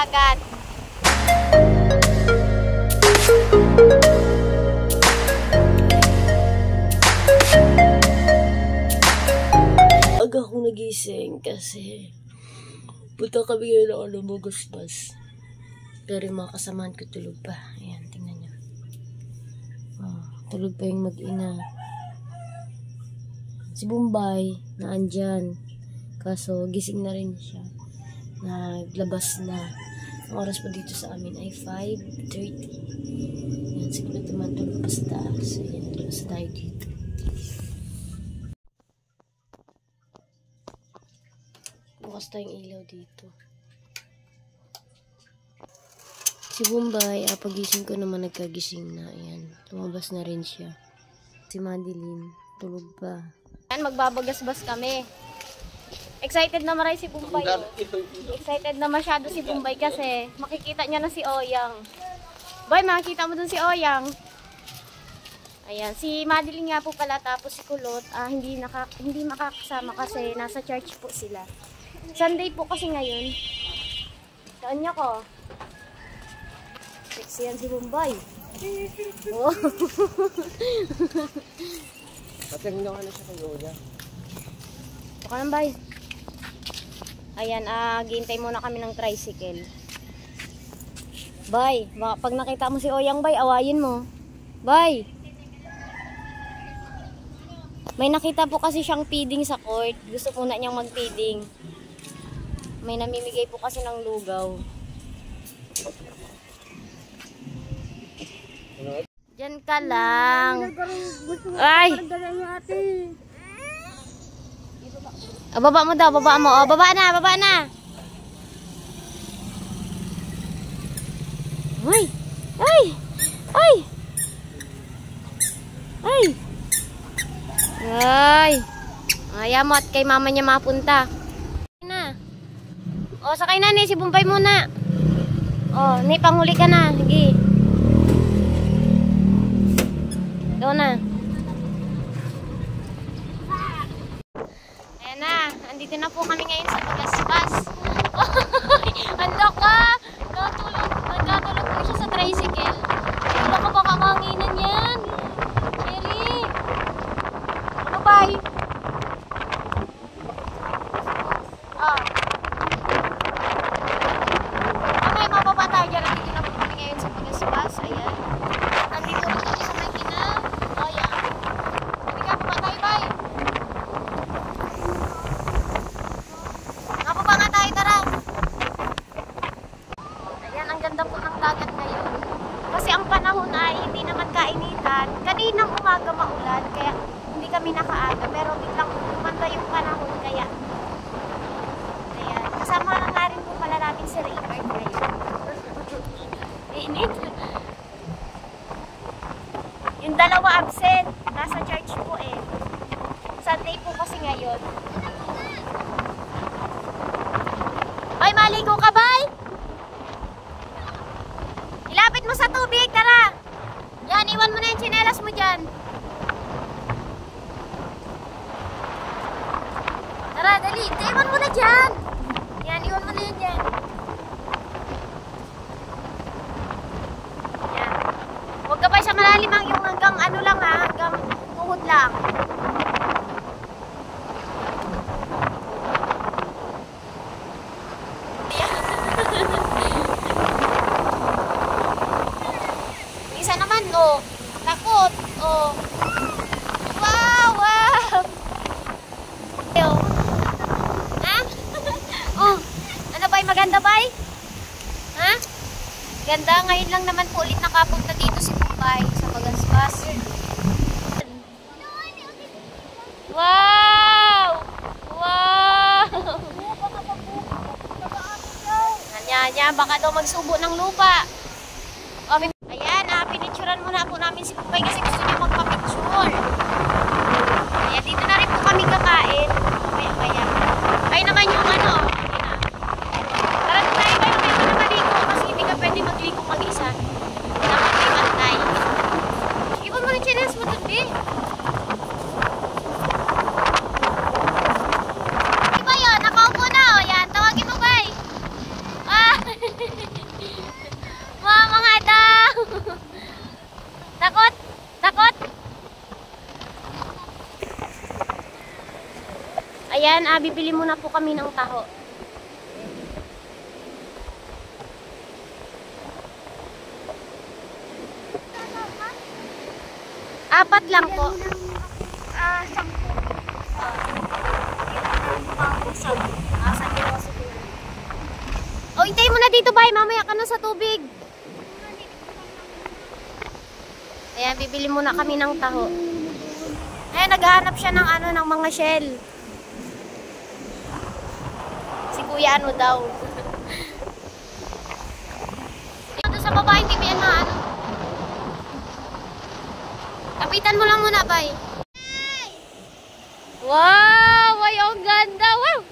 dagat. Aga akong nagising kasi punta kami ngayon ng Magaspas. Pero yung mga kasamahan ko tulog pa. Ayan, tingnan nyo. Oh, tulog pa yung mag-ina. Si Bombay, na andyan. Kaso, gising na rin siya. Naglabas na. Ang oras pa dito sa amin ay 5:30. Ayan, siguro naman tulog pa sa taas. Ayan, tulog sa tayo dito. Bukas tayong ilaw dito. Si Bombay, pagising ko naman nagkagising na. Ayan, lumabas na rin siya. Si Madeline, tulog pa. Ayan, magbabagasbas kami. Excited na maray si Bombay. Excited na masyado si Bombay kasi makikita niya na si Oyang. Boy, makikita mo dun si Oyang. Ayan, si Madeline nga po pala, tapos si Kulot, hindi makakasama kasi nasa church po sila. Sunday po kasi ngayon. Saan niya ko? Sexy yan si Bombay. Oh. Pateng na siya kay Yoda. Ito ka lang, Bay. Ayan, gihintay muna kami ng tricycle. Bay, pag nakita mo si Oyang, Bay, awayin mo. Bay! May nakita po kasi siyang feeding sa court. Gusto po na niyang mag-feeding. May namimigay po kasi ng lugaw. Diyan ka lang. Ay! Baba mo daw, baba mo. Baba na, baba na. Ay! Ay! Ay! Ay! Ay! Ayaw mo at kay mama niya mapunta. O, sakay na ni, si Bombay muna. O, ni, panghuli ka na. Sige. Doon na. Ayan na, andito na po kami ngayon sa Magaspas. Handa ka! Nagkatulog po siya sa tricycle. Wala ka baka manginan yan. Cherry. Bye-bye. Kasi ang panahon ay hindi naman kainitan. Kaninang umaga maulan, kaya hindi kami nakaaga. Pero biglang umanda yung panahon, kaya kasama na nga rin po pala namin si Raymond ngayon. Init. Yung dalawa absent, nasa church po eh. Sunday po kasi ngayon. Ay, maligo ka, bay? Ilapit mo sa tubig, tara. Yan, iwan mo na yung tsinelas mo dyan. Tara, dali. Iwan mo na dyan. Yan, iwan mo na yan dyan. Yan. Huwag ka pa sa malalim yung hanggang ano lang ha, hanggang tuhod lang. Oh, takot. Oh. Wow, wow. Ha? Oh, ano ba? Maganda ba? Ha? Ganda. Ngayon lang naman po ulit nakapunta dito si Bombay sa Magaspas. Wow! Wow! Anya, baka daw magsubo ng lupa. Oh, ayan, pinicturean muna po namin si Bombay kasi gusto niya magpa-picture. Ayan, dito na rin po kami kakain. Kaya. Ay naman yung ano. Tara na tayo, pero may na maligo kasi hindi ka pwede magligo mag-isa. Dapat may mantay. Iwan mo rin channels mo dun, be. Di ba yun? Nakaupo na, o. Yan, tawagin mo, bay. Ah! Ayan, bibili muna po kami ng taho. Apat lang po. 10. O, hintayin mo na dito, bay. Mamaya ka na sa tubig. Ayan, bibili muna kami ng taho. Ayan, naghahanap siya ng ano, ng mga shell. Si kuya ano daw. Doon sa baba, hindi mo yan na ano. Kapitan mo lang muna, bay. Wow! Ay, ang ganda! Wow!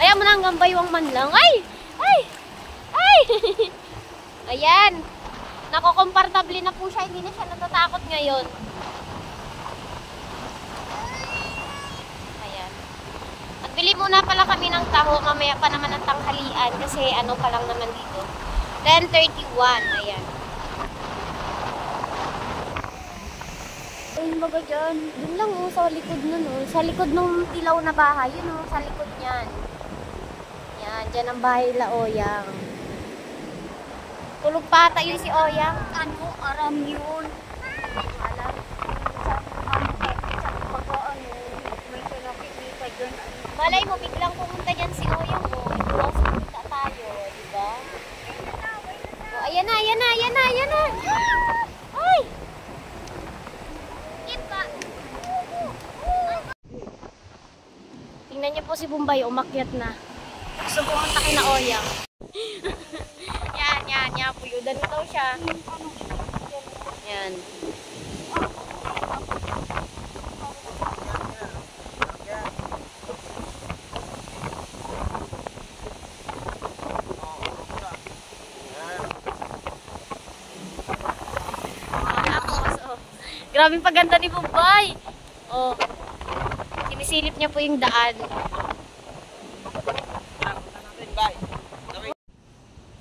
Ayaw mo na hanggang baywang man lang. Ay! Ay! Ay! Ayan. Nakokomportable na po siya. Hindi na siya natatakot ngayon. Ayan. At bili muna pala kami ng taho. Mamaya pa naman ang tanghalian. Kasi ano pa lang naman dito. 10:31. Ayan. Ayun baga dyan. Doon lang oh, sa likod nun oh. Sa likod ng tilaw na bahay. Yun oh, sa likod niyan. Yan, dyan ang bahay la Oyang. Tulog pa ata yun si Oyang. Ano, aram yun. Alam. Malay mo, biglang pumunta dyan si Oyang mo. Ito sa kita tayo, diba? Oh, ayan na, ayan na, ayan na, ayan na. Ay! Tingnan niyo po si Bombay, umakyat na. Gusto pumunta kina Oyang. Yan, puyudan daw siya. Yan. Grabing paganda ni Bombay. Oh. Sinisilip niya po yung daan.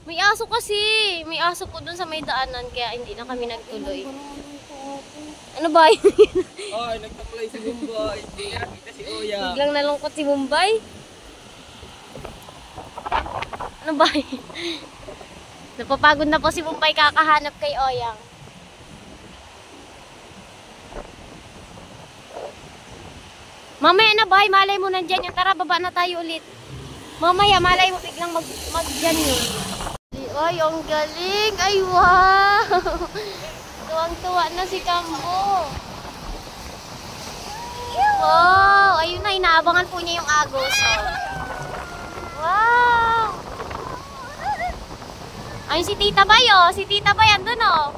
May aso kasi. May aso po dun sa may daanan kaya hindi na kami nagtuloy. Ano ba yun? Ay, nagtakulay si Bombay. Hindi nga nakita si Oya. Biglang nalungkot si Bombay. Ano ba yun? Napapagod na po si Bombay kakahanap kay Oyang. Mamaya na bay, malay mo nandyan yun. Tara, baba na tayo ulit. Mamaya, malay mo biglang mag-dyan yun. Ay, ang galing. Ay, wow. Tuwang-tuwa na si Kambo. Wow. Ayun na, inaabangan po niya yung agos. Oh. Wow. Ayun si Tita Bay, oh. Si Tita Bay, andun, oh.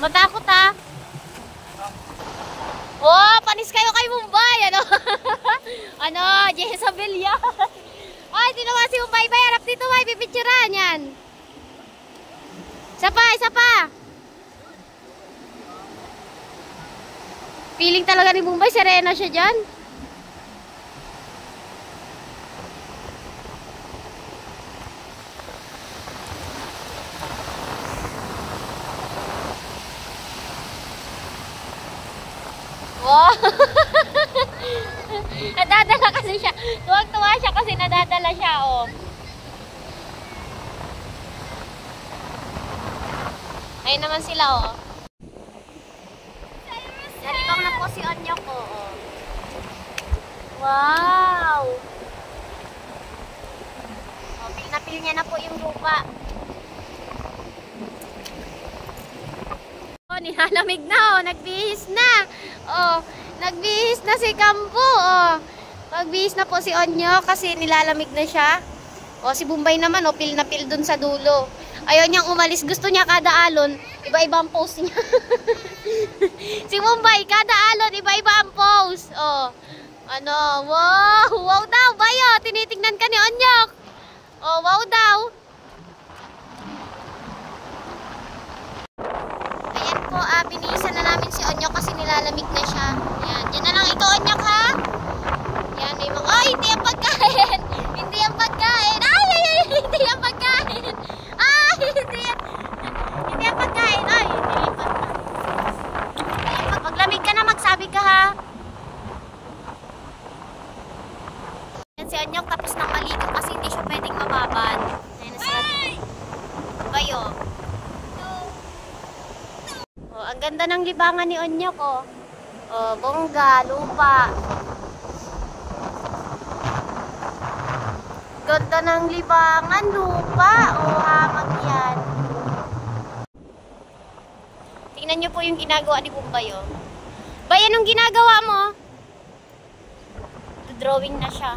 Matakot ha. Oh, panis kayo kay Bombay. Ano? Ano? Jezabel yan. Ay, tinawa si Bombay. Bay, harap dito. Bay, pipicturan yan. Isa pa, isa pa. Feeling talaga ni Bombay. Serena siya dyan. Wow! Nadadala kasi siya. Tuwag-tuwa siya kasi nadadala siya, oh. Ayun naman sila, oh. Nalibang na po si Onyok, oh. Wow! Oh, pil na pil niya na po yung lupa. Oh, nilalamig na, oh. Nagbihis na. Oh, nagbihis na si Kambo. Oh, nagbihis na po si Onyo kasi nilalamig na siya. Oh, si Bombay naman, oh, pil na pil dun sa dulo. Ayaw niyang umalis. Gusto niya kada alon, iba-iba ang pose niya. Si Bombay, kada alon, iba-iba ang pose. Oh, ano, wow, wow daw, bayo. Tinitingnan ka ni Onyok. Oh, wow daw. Ayan po, binihisan na namin si Onyok kasi nilalamig na siya. Ayan, dyan na lang ikaw, Onyok, ha? Ayan, may mga, oh, hindi ang pagkain. Hindi ang pagkain. Ay, ay, ay, hindi Onyok tapos nang maligo kasi hindi siya pwedeng mababad. Ayan na sila. Bayo. Oh, ang ganda ng libangan ni Onyok, oh. Oh, bongga, lupa. Ganda ng libangan, lupa. Oh, hamag yan. Tingnan nyo po yung ginagawa ni Bumbay, oh. Bay, anong ginagawa mo? Drawing na siya.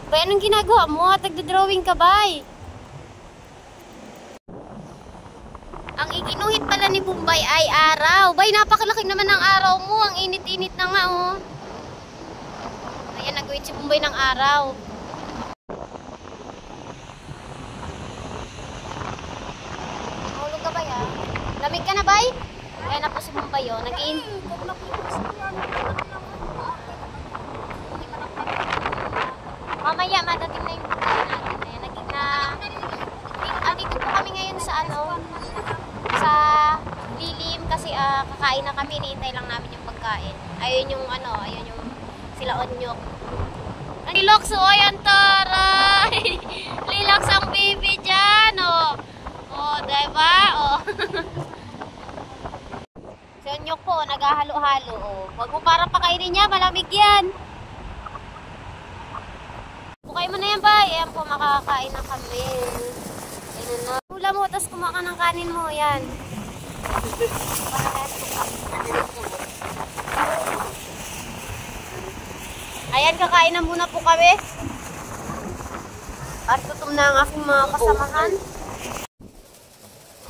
Bay, anong ginagawa mo? Tagdodrawing ka, Bay. Ang ikinuhit pala ni Bumbay ay araw. Bay, napakalaki naman ng araw mo. Ang init-init na nga, oh. Ayan, nag-wait si Bumbay ng araw. Mahulog ka, Bay, ah. Lamig ka na, Bay? Ayan na po si Bumbay, oh. Mamaya, madating na yung Bumbay natin. Ayan, naging na... Andito po kami ngayon sa ano... sa lilim kasi kakain na kami, hinihintay lang namin yung pagkain. Ayun yung ano, ayun yung sila Onyok. Relax, oh, ayan taray. Relax ang baby dyan, oh. Oh, diba? Oh. Si Onyok po, naghahalo-halo, oh. Wag mo para pakainin niya, malamig yan. Bukay mo na yan, Bay. Ayan po, makakain na kami. Ayun na. Hula mo, tapos kumaka ng kanin mo. Yan. Ayan, kakain na muna po kami. At gutom na ang aking mga kasamahan.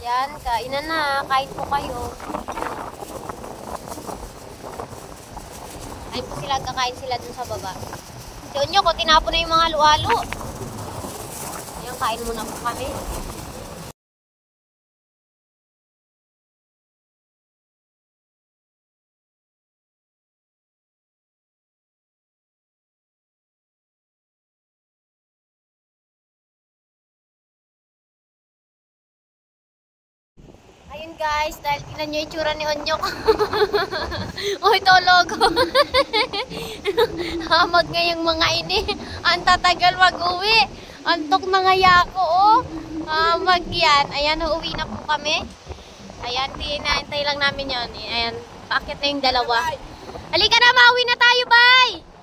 Yan, kainan na. Kain po kayo. Ayun po sila, kakain sila dun sa baba. Si Onyok, tinapon na yung mga halo-halo. Ayan, kain muna po kami. Ayun guys, dahil tinan nyo yung itsura ni Onyok. Oy, tulog. Hamag ngayong mga ini. Ang tatagal mag-uwi. Antok na nga yako, oh. Hamag yan. Ayan, uuwi na po kami. Ayan, tinaintay lang namin yun. Ayan, paakit na yung dalawa. Halika na, mauwi na tayo, bye!